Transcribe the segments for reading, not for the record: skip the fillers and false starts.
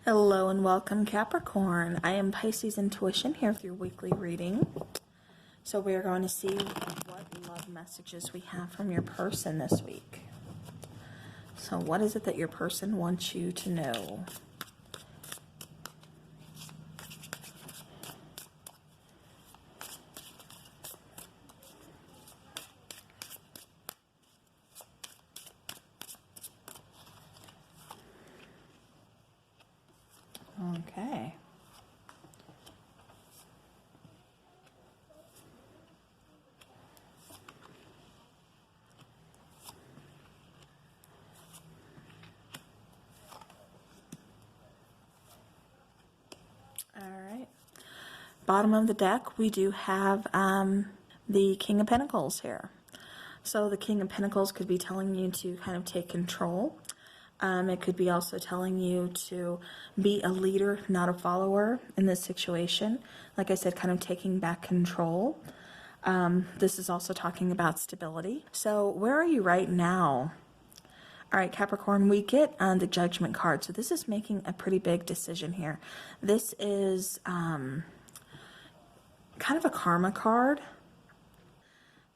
Hello and welcome, Capricorn. I am Pisces Intuition here with your weekly reading. So we are going to see what love messages we have from your person this week. So what is it that your person wants you to know? Okay. All right. Bottom of the deck, we do have the King of Pentacles here. So the King of Pentacles could be telling you to kind of take control. It could be also telling you to be a leader, not a follower in this situation. Like I said, kind of taking back control. This is also talking about stability. So where are you right now? All right, Capricorn, we get the Judgment card. So this is making a pretty big decision here. This is kind of a karma card.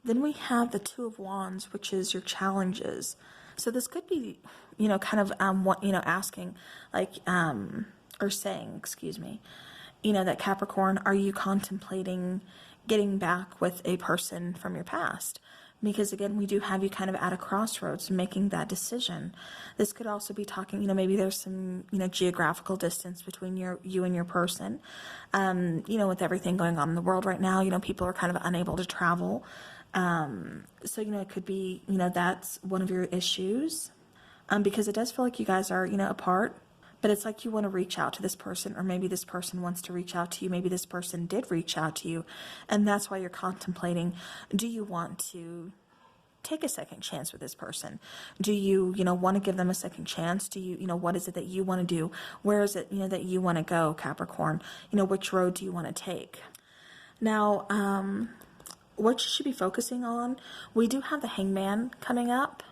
Then we have the Two of Wands, which is your challenges. So this could be, kind of asking, like, or saying, excuse me, that Capricorn, are you contemplating getting back with a person from your past? Because again, we do have you kind of at a crossroads making that decision. This could also be talking, maybe there's some, geographical distance between you and your person. With everything going on in the world right now, people are kind of unable to travel. So, it could be, that's one of your issues, because it does feel like you guys are, apart, but it's like you want to reach out to this person, or maybe this person wants to reach out to you. Maybe this person did reach out to you, and that's why you're contemplating, do you want to take a second chance with this person? Do you, want to give them a second chance? Do you, what is it that you want to do? Where is it, that you want to go, Capricorn? Which road do you want to take? Now, what you should be focusing on, we do have the Hangman coming up.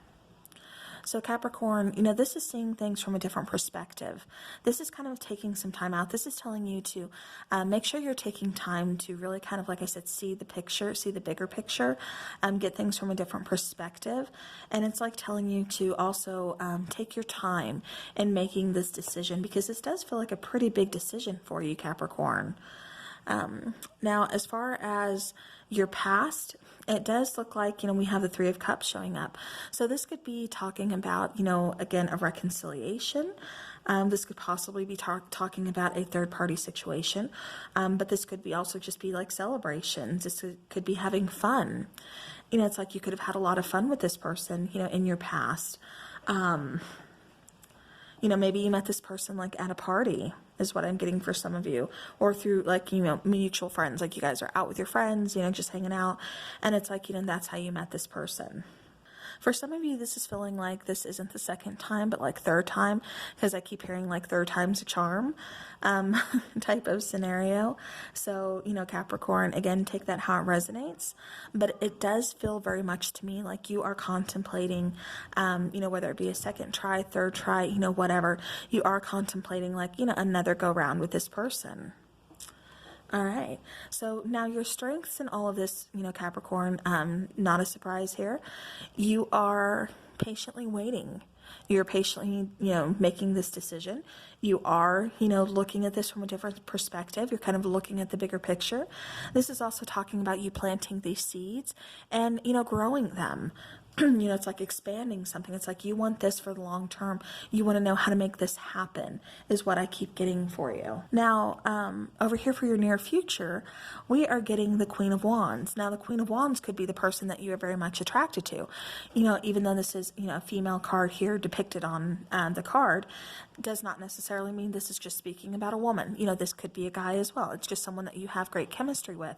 So Capricorn, this is seeing things from a different perspective. This is kind of taking some time out. This is telling you to make sure you're taking time to really kind of, like I said, see the picture, see the bigger picture, get things from a different perspective. And it's like telling you to also take your time in making this decision, because this does feel like a pretty big decision for you, Capricorn. Now, as far as your past, it does look like, we have the Three of Cups showing up. So this could be talking about, again, a reconciliation. This could possibly be talking about a third-party situation. But this could be also just be like celebrations. This could be having fun. It's like you could have had a lot of fun with this person, in your past. Maybe you met this person like at a party, is what I'm getting for some of you, or through like, mutual friends, like you guys are out with your friends, just hanging out, and it's like, that's how you met this person. For some of you, this is feeling like this isn't the second time, but like third time, because I keep hearing like third time's a charm type of scenario. So, Capricorn, again, take that how it resonates. But it does feel very much to me like you are contemplating, whether it be a second try, third try, whatever, you are contemplating like, another go round with this person. All right, so now your strengths in all of this, Capricorn, not a surprise here. You are patiently waiting. You're patiently, making this decision. You are, looking at this from a different perspective. You're kind of looking at the bigger picture. This is also talking about you planting these seeds and, growing them. It's like expanding something. It's like you want this for the long term. You want to know how to make this happen, is what I keep getting for you. Now, over here for your near future, we are getting the Queen of Wands. Now, the Queen of Wands could be the person that you are very much attracted to. Even though this is, a female card here depicted on the card, does not necessarily mean this is just speaking about a woman. This could be a guy as well. It's just someone that you have great chemistry with.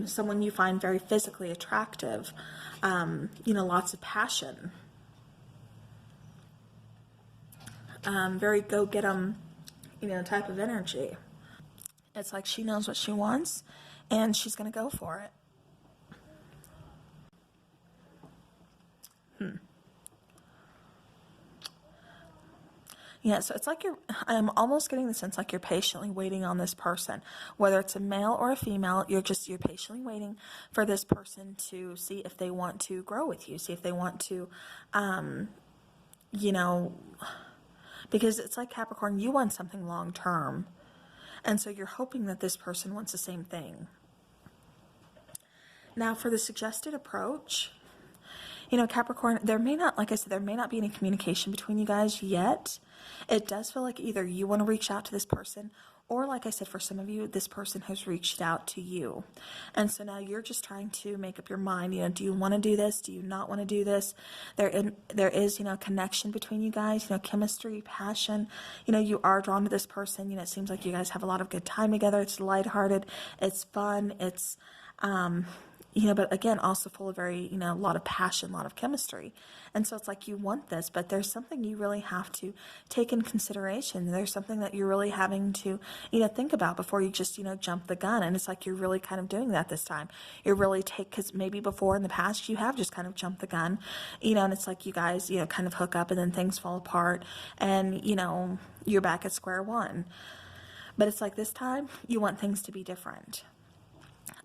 Someone you find very physically attractive, lots of passion, very go-get-em, type of energy. It's like she knows what she wants, and she's going to go for it. Yeah, so it's like I'm almost getting the sense like you're patiently waiting on this person. Whether it's a male or a female, you're patiently waiting for this person to see if they want to grow with you, see if they want to, you know, because it's like Capricorn, you want something long term. And so you're hoping that this person wants the same thing. Now for the suggested approach, Capricorn, there may not, like I said, there may not be any communication between you guys yet. It does feel like either you want to reach out to this person, or like I said, for some of you, this person has reached out to you. And so now you're just trying to make up your mind, do you want to do this? Do you not want to do this? There is, connection between you guys, chemistry, passion. You are drawn to this person. It seems like you guys have a lot of good time together. It's lighthearted. It's fun. It's, but again, also full of very, a lot of passion, a lot of chemistry. And so it's like you want this, but there's something you really have to take in consideration. There's something that you're really having to, think about before you just, jump the gun. And it's like you're really kind of doing that this time. You're really because maybe before in the past you have just kind of jumped the gun, and it's like you guys, kind of hook up and then things fall apart and, you're back at square one. But it's like this time you want things to be different.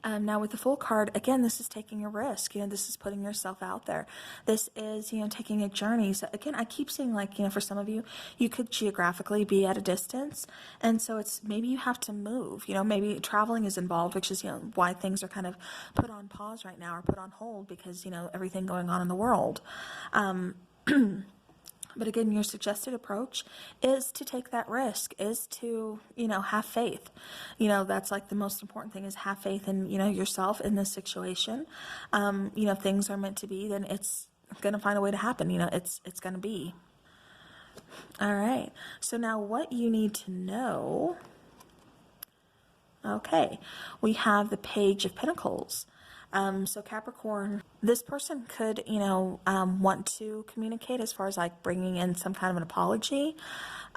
Now with the Fool card, again, this is taking a risk. This is putting yourself out there. This is, taking a journey. So again, I keep seeing like, for some of you, you could geographically be at a distance. And so it's maybe you have to move, maybe traveling is involved, which is, why things are kind of put on pause right now or put on hold because, everything going on in the world. But again, your suggested approach is to take that risk, is to, have faith. That's like the most important thing is have faith in, yourself in this situation. If things are meant to be, then it's going to find a way to happen. It's going to be. All right. So now what you need to know. Okay. We have the Page of Pentacles. So Capricorn, this person could, want to communicate as far as like bringing in some kind of an apology,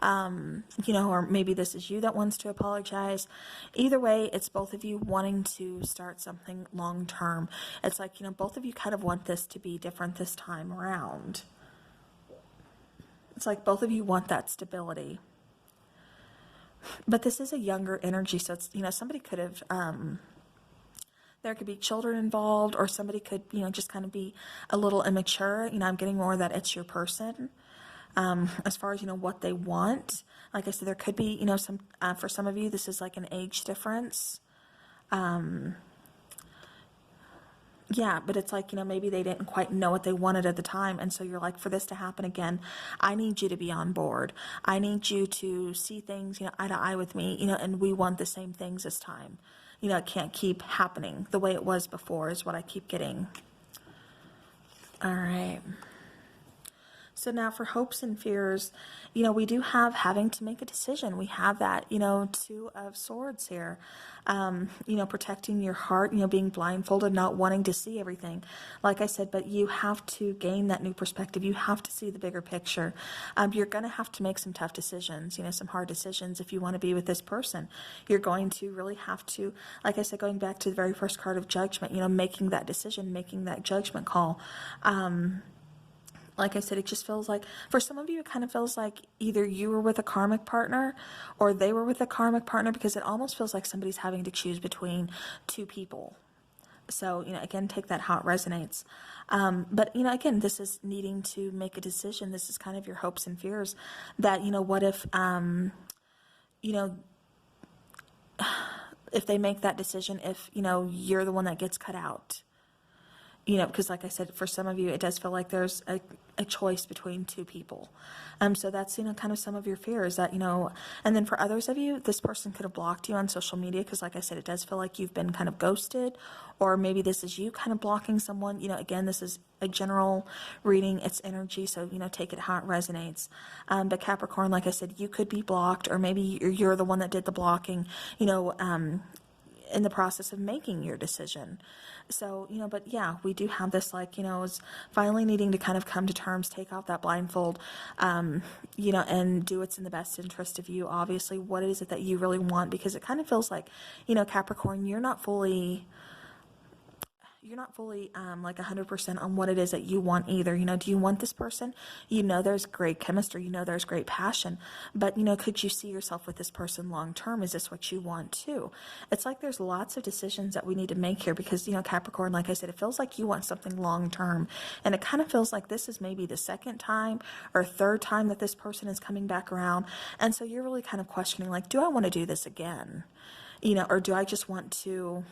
or maybe this is you that wants to apologize. Either way, it's both of you wanting to start something long term. It's like, both of you kind of want this to be different this time around. It's like both of you want that stability. But this is a younger energy, so it's, somebody could have, there could be children involved, or somebody could, just kind of be a little immature. I'm getting more that it's your person. As far as, what they want. Like I said, there could be, some, for some of you, this is like an age difference. Yeah, but it's like, maybe they didn't quite know what they wanted at the time. And so you're like, for this to happen again, I need you to be on board. I need you to see things, eye to eye with me, and we want the same things this time. It can't keep happening the way it was before is what I keep getting. All right. So now for hopes and fears, we do have having to make a decision. We have that, Two of Swords here, protecting your heart, being blindfolded, not wanting to see everything. Like I said, but you have to gain that new perspective. You have to see the bigger picture. You're going to have to make some tough decisions, some hard decisions if you want to be with this person. You're going to really have to, like I said, going back to the very first card of Judgment, making that decision, making that judgment call. Like I said, it just feels like, for some of you, it kind of feels like either you were with a karmic partner or they were with a karmic partner, because it almost feels like somebody's having to choose between two people. So, again, take that how it resonates. But, again, this is needing to make a decision. This is kind of your hopes and fears that, what if, if they make that decision, if, you're the one that gets cut out. Because like I said, for some of you, it does feel like there's a choice between two people. So that's, kind of some of your fears that, and then for others of you, this person could have blocked you on social media. Because like I said, it does feel like you've been kind of ghosted, or maybe this is you kind of blocking someone. Again, this is a general reading, it's energy. So, take it how it resonates. But Capricorn, like I said, you could be blocked, or maybe you're the one that did the blocking, in the process of making your decision. So, but yeah, we do have this, like, is finally needing to kind of come to terms, take off that blindfold, and do what's in the best interest of you. Obviously, what is it that you really want? Because it kind of feels like, Capricorn, you're not fully you're not fully like 100% on what it is that you want either. You know, do you want this person? You know, there's great chemistry, you know, there's great passion, but you know, could you see yourself with this person long term? Is this what you want too? It's like there's lots of decisions that we need to make here because, you know, Capricorn, like I said, it feels like you want something long term, and it kind of feels like this is maybe the second time or third time that this person is coming back around, and so you're really kind of questioning, like, do I want to do this again? You know, or do I just want to,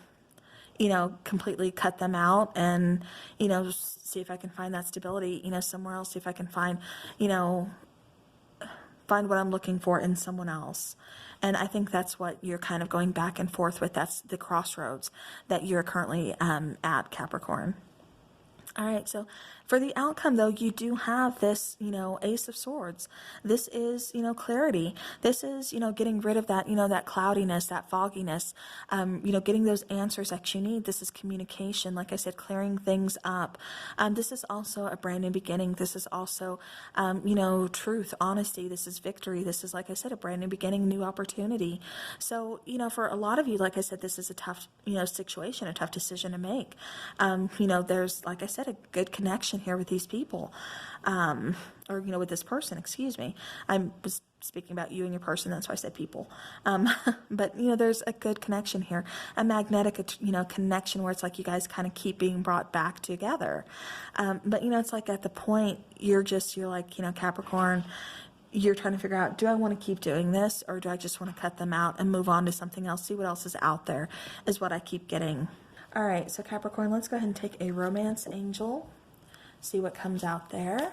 you know, completely cut them out and, you know, see if I can find that stability, you know, somewhere else, see if I can find, you know, find what I'm looking for in someone else. And I think that's what you're kind of going back and forth with. That's the crossroads that you're currently at, Capricorn. All right, so for the outcome, though, you do have this, you know, Ace of Swords. This is, you know, clarity. This is, you know, getting rid of that, you know, that cloudiness, that fogginess, you know, getting those answers that you need. This is communication. Like I said, clearing things up. This is also a brand new beginning. This is also, you know, truth, honesty. This is victory. This is, like I said, a brand new beginning, new opportunity. So, you know, for a lot of you, like I said, this is a tough, you know, situation, a tough decision to make. You know, there's, like I said, a good connection here with these people, or, you know, with this person, excuse me. I was speaking about you and your person, that's why I said people. But, you know, there's a good connection here, a magnetic, you know, connection where it's like you guys kind of keep being brought back together. But, you know, it's like at the point you're like, you know, Capricorn, you're trying to figure out, do I want to keep doing this, or do I just want to cut them out and move on to something else, see what else is out there, is what I keep getting. All right, so Capricorn, let's go ahead and take a romance angel, see what comes out there.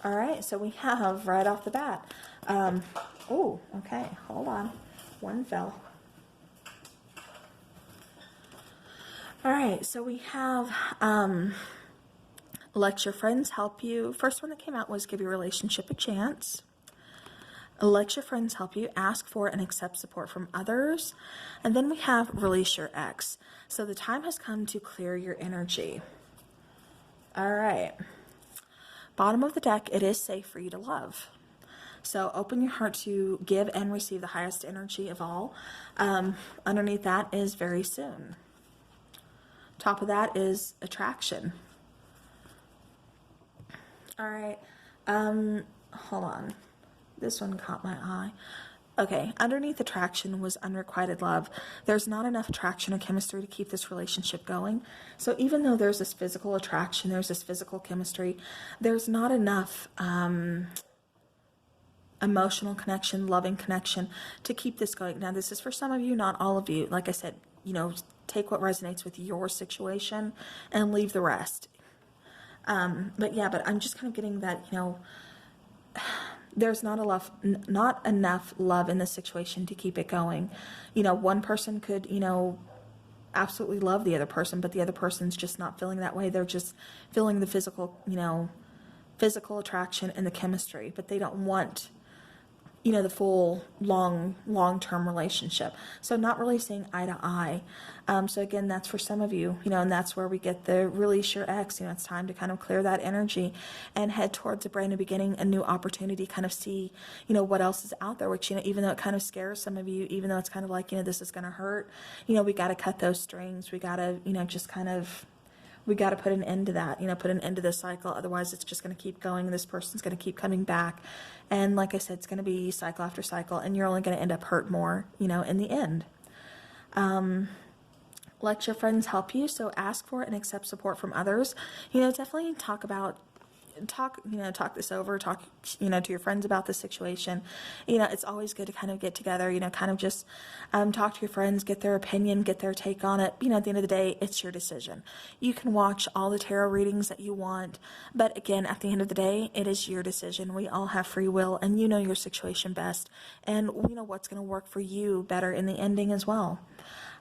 All right, so we have right off the bat. Oh, okay, hold on. One fell. All right, so we have let your friends help you. First one that came out was give your relationship a chance. Let your friends help you, ask for and accept support from others. And then we have release your ex. So the time has come to clear your energy. All right. Bottom of the deck, it is safe for you to love. So open your heart to give and receive the highest energy of all. Underneath that is very soon. Top of that is attraction. All right. Hold on. This one caught my eye. Okay, underneath attraction was unrequited love. There's not enough attraction or chemistry to keep this relationship going. So even though there's this physical attraction, there's this physical chemistry, there's not enough emotional connection, loving connection to keep this going. Now, this is for some of you, not all of you. Like I said, you know, take what resonates with your situation and leave the rest. But yeah, but I'm just kind of getting that, you know, there's not enough love in this situation to keep it going. You know, one person could, you know, absolutely love the other person, but the other person's just not feeling that way. They're just feeling the physical, you know, physical attraction and the chemistry, but they don't want, you know, the full long-term relationship. So not really seeing eye to eye. So again, that's for some of you, you know, and that's where we get the release your ex. You know, it's time to kind of clear that energy and head towards a brand new beginning, a new opportunity, kind of see, you know, what else is out there, which, you know, even though it kind of scares some of you, even though it's kind of like, you know, this is going to hurt, you know, we got to cut those strings. We got to, you know, just kind of, we got to put an end to that, you know, put an end to this cycle. Otherwise, it's just going to keep going. This person's going to keep coming back. And like I said, it's going to be cycle after cycle, and you're only going to end up hurt more, you know, in the end. Let your friends help you. So ask for and accept support from others. You know, definitely talk this over, you know, to your friends about the situation. You know, it's always good to kind of get together, you know, kind of just talk to your friends, get their opinion, get their take on it. You know, at the end of the day, it's your decision. You can watch all the tarot readings that you want, but again, at the end of the day, it is your decision. We all have free will, and you know your situation best, and you know what's going to work for you better in the ending as well.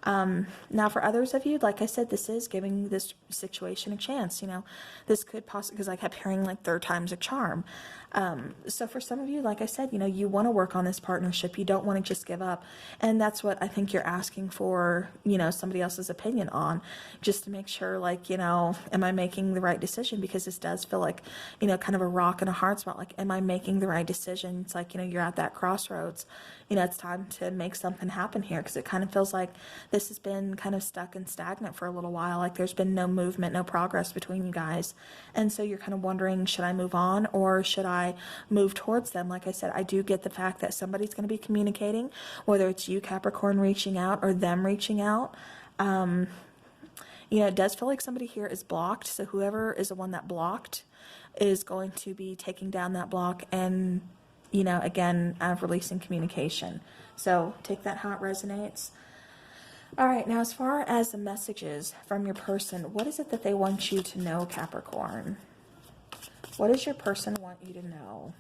Now for others of you, like I said, this is giving this situation a chance. You know, this could possibly, because I kept hearing like third time's a charm. So for some of you, like I said, you know, you want to work on this partnership. You don't want to just give up. And that's what I think you're asking for, you know, somebody else's opinion on, just to make sure, like, you know, am I making the right decision? Because this does feel like, you know, kind of a rock and a hard spot. Like, am I making the right decision? It's like, you know, you're at that crossroads. You know, it's time to make something happen here, because it kind of feels like this has been kind of stuck and stagnant for a little while. Like there's been no movement, no progress between you guys. And so you're kind of wondering, should I move on or should I move towards them? Like I said, I do get the fact that somebody's going to be communicating, whether it's you, Capricorn, reaching out or them reaching out. You know, it does feel like somebody here is blocked. So whoever is the one that blocked is going to be taking down that block and, you know, again, releasing communication. So take that how it resonates. All right, now as far as the messages from your person, what is it that they want you to know, Capricorn? What does your person want you to know?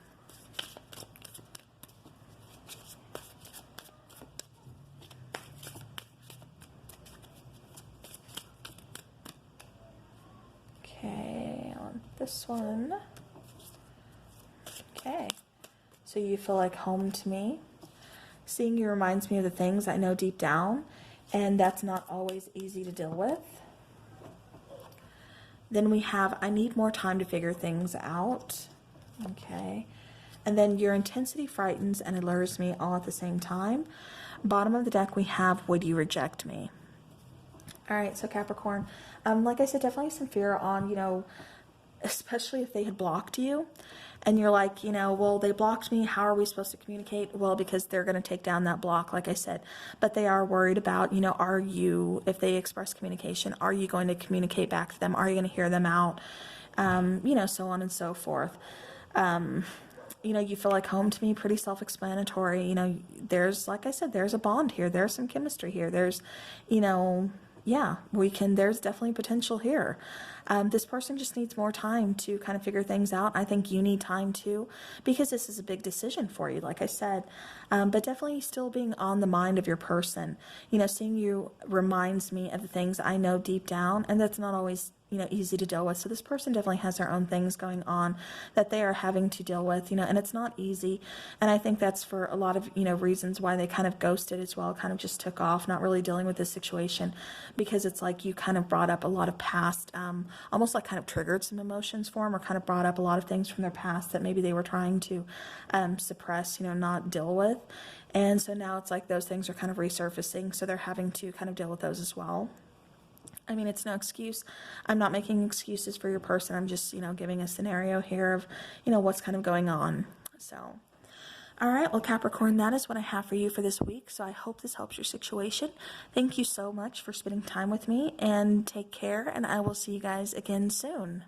Okay, on this one. Okay, so you feel like home to me. Seeing you reminds me of the things I know deep down, and that's not always easy to deal with. Then we have, I need more time to figure things out. Okay, and then your intensity frightens and allures me all at the same time. Bottom of the deck, we have, would you reject me? All right, so Capricorn, like I said, definitely some fear on, you know, especially if they had blocked you and you're like, you know, well, they blocked me. How are we supposed to communicate? Well, because they're going to take down that block, like I said, but they are worried about, you know, are you, if they express communication, are you going to communicate back to them? Are you going to hear them out? You know, so on and so forth. You know, you feel like home to me, pretty self-explanatory. You know, there's, like I said, there's a bond here. There's some chemistry here. There's, you know, yeah, there's definitely potential here. This person just needs more time to kind of figure things out. I think you need time too, because this is a big decision for you, like I said, but definitely still being on the mind of your person. You know, seeing you reminds me of the things I know deep down, and that's not always, you know, easy to deal with. So this person definitely has their own things going on that they are having to deal with, you know, and it's not easy. And I think that's for a lot of, you know, reasons why they kind of ghosted as well, kind of just took off, not really dealing with this situation, because it's like you kind of brought up a lot of past, almost like kind of triggered some emotions for them, or kind of brought up a lot of things from their past that maybe they were trying to suppress, you know, not deal with. And so now it's like those things are kind of resurfacing. So they're having to kind of deal with those as well. I mean, it's no excuse. I'm not making excuses for your person. I'm just, you know, giving a scenario here of, you know, what's kind of going on. So, all right. Well, Capricorn, that is what I have for you for this week. So I hope this helps your situation. Thank you so much for spending time with me, and take care. And I will see you guys again soon.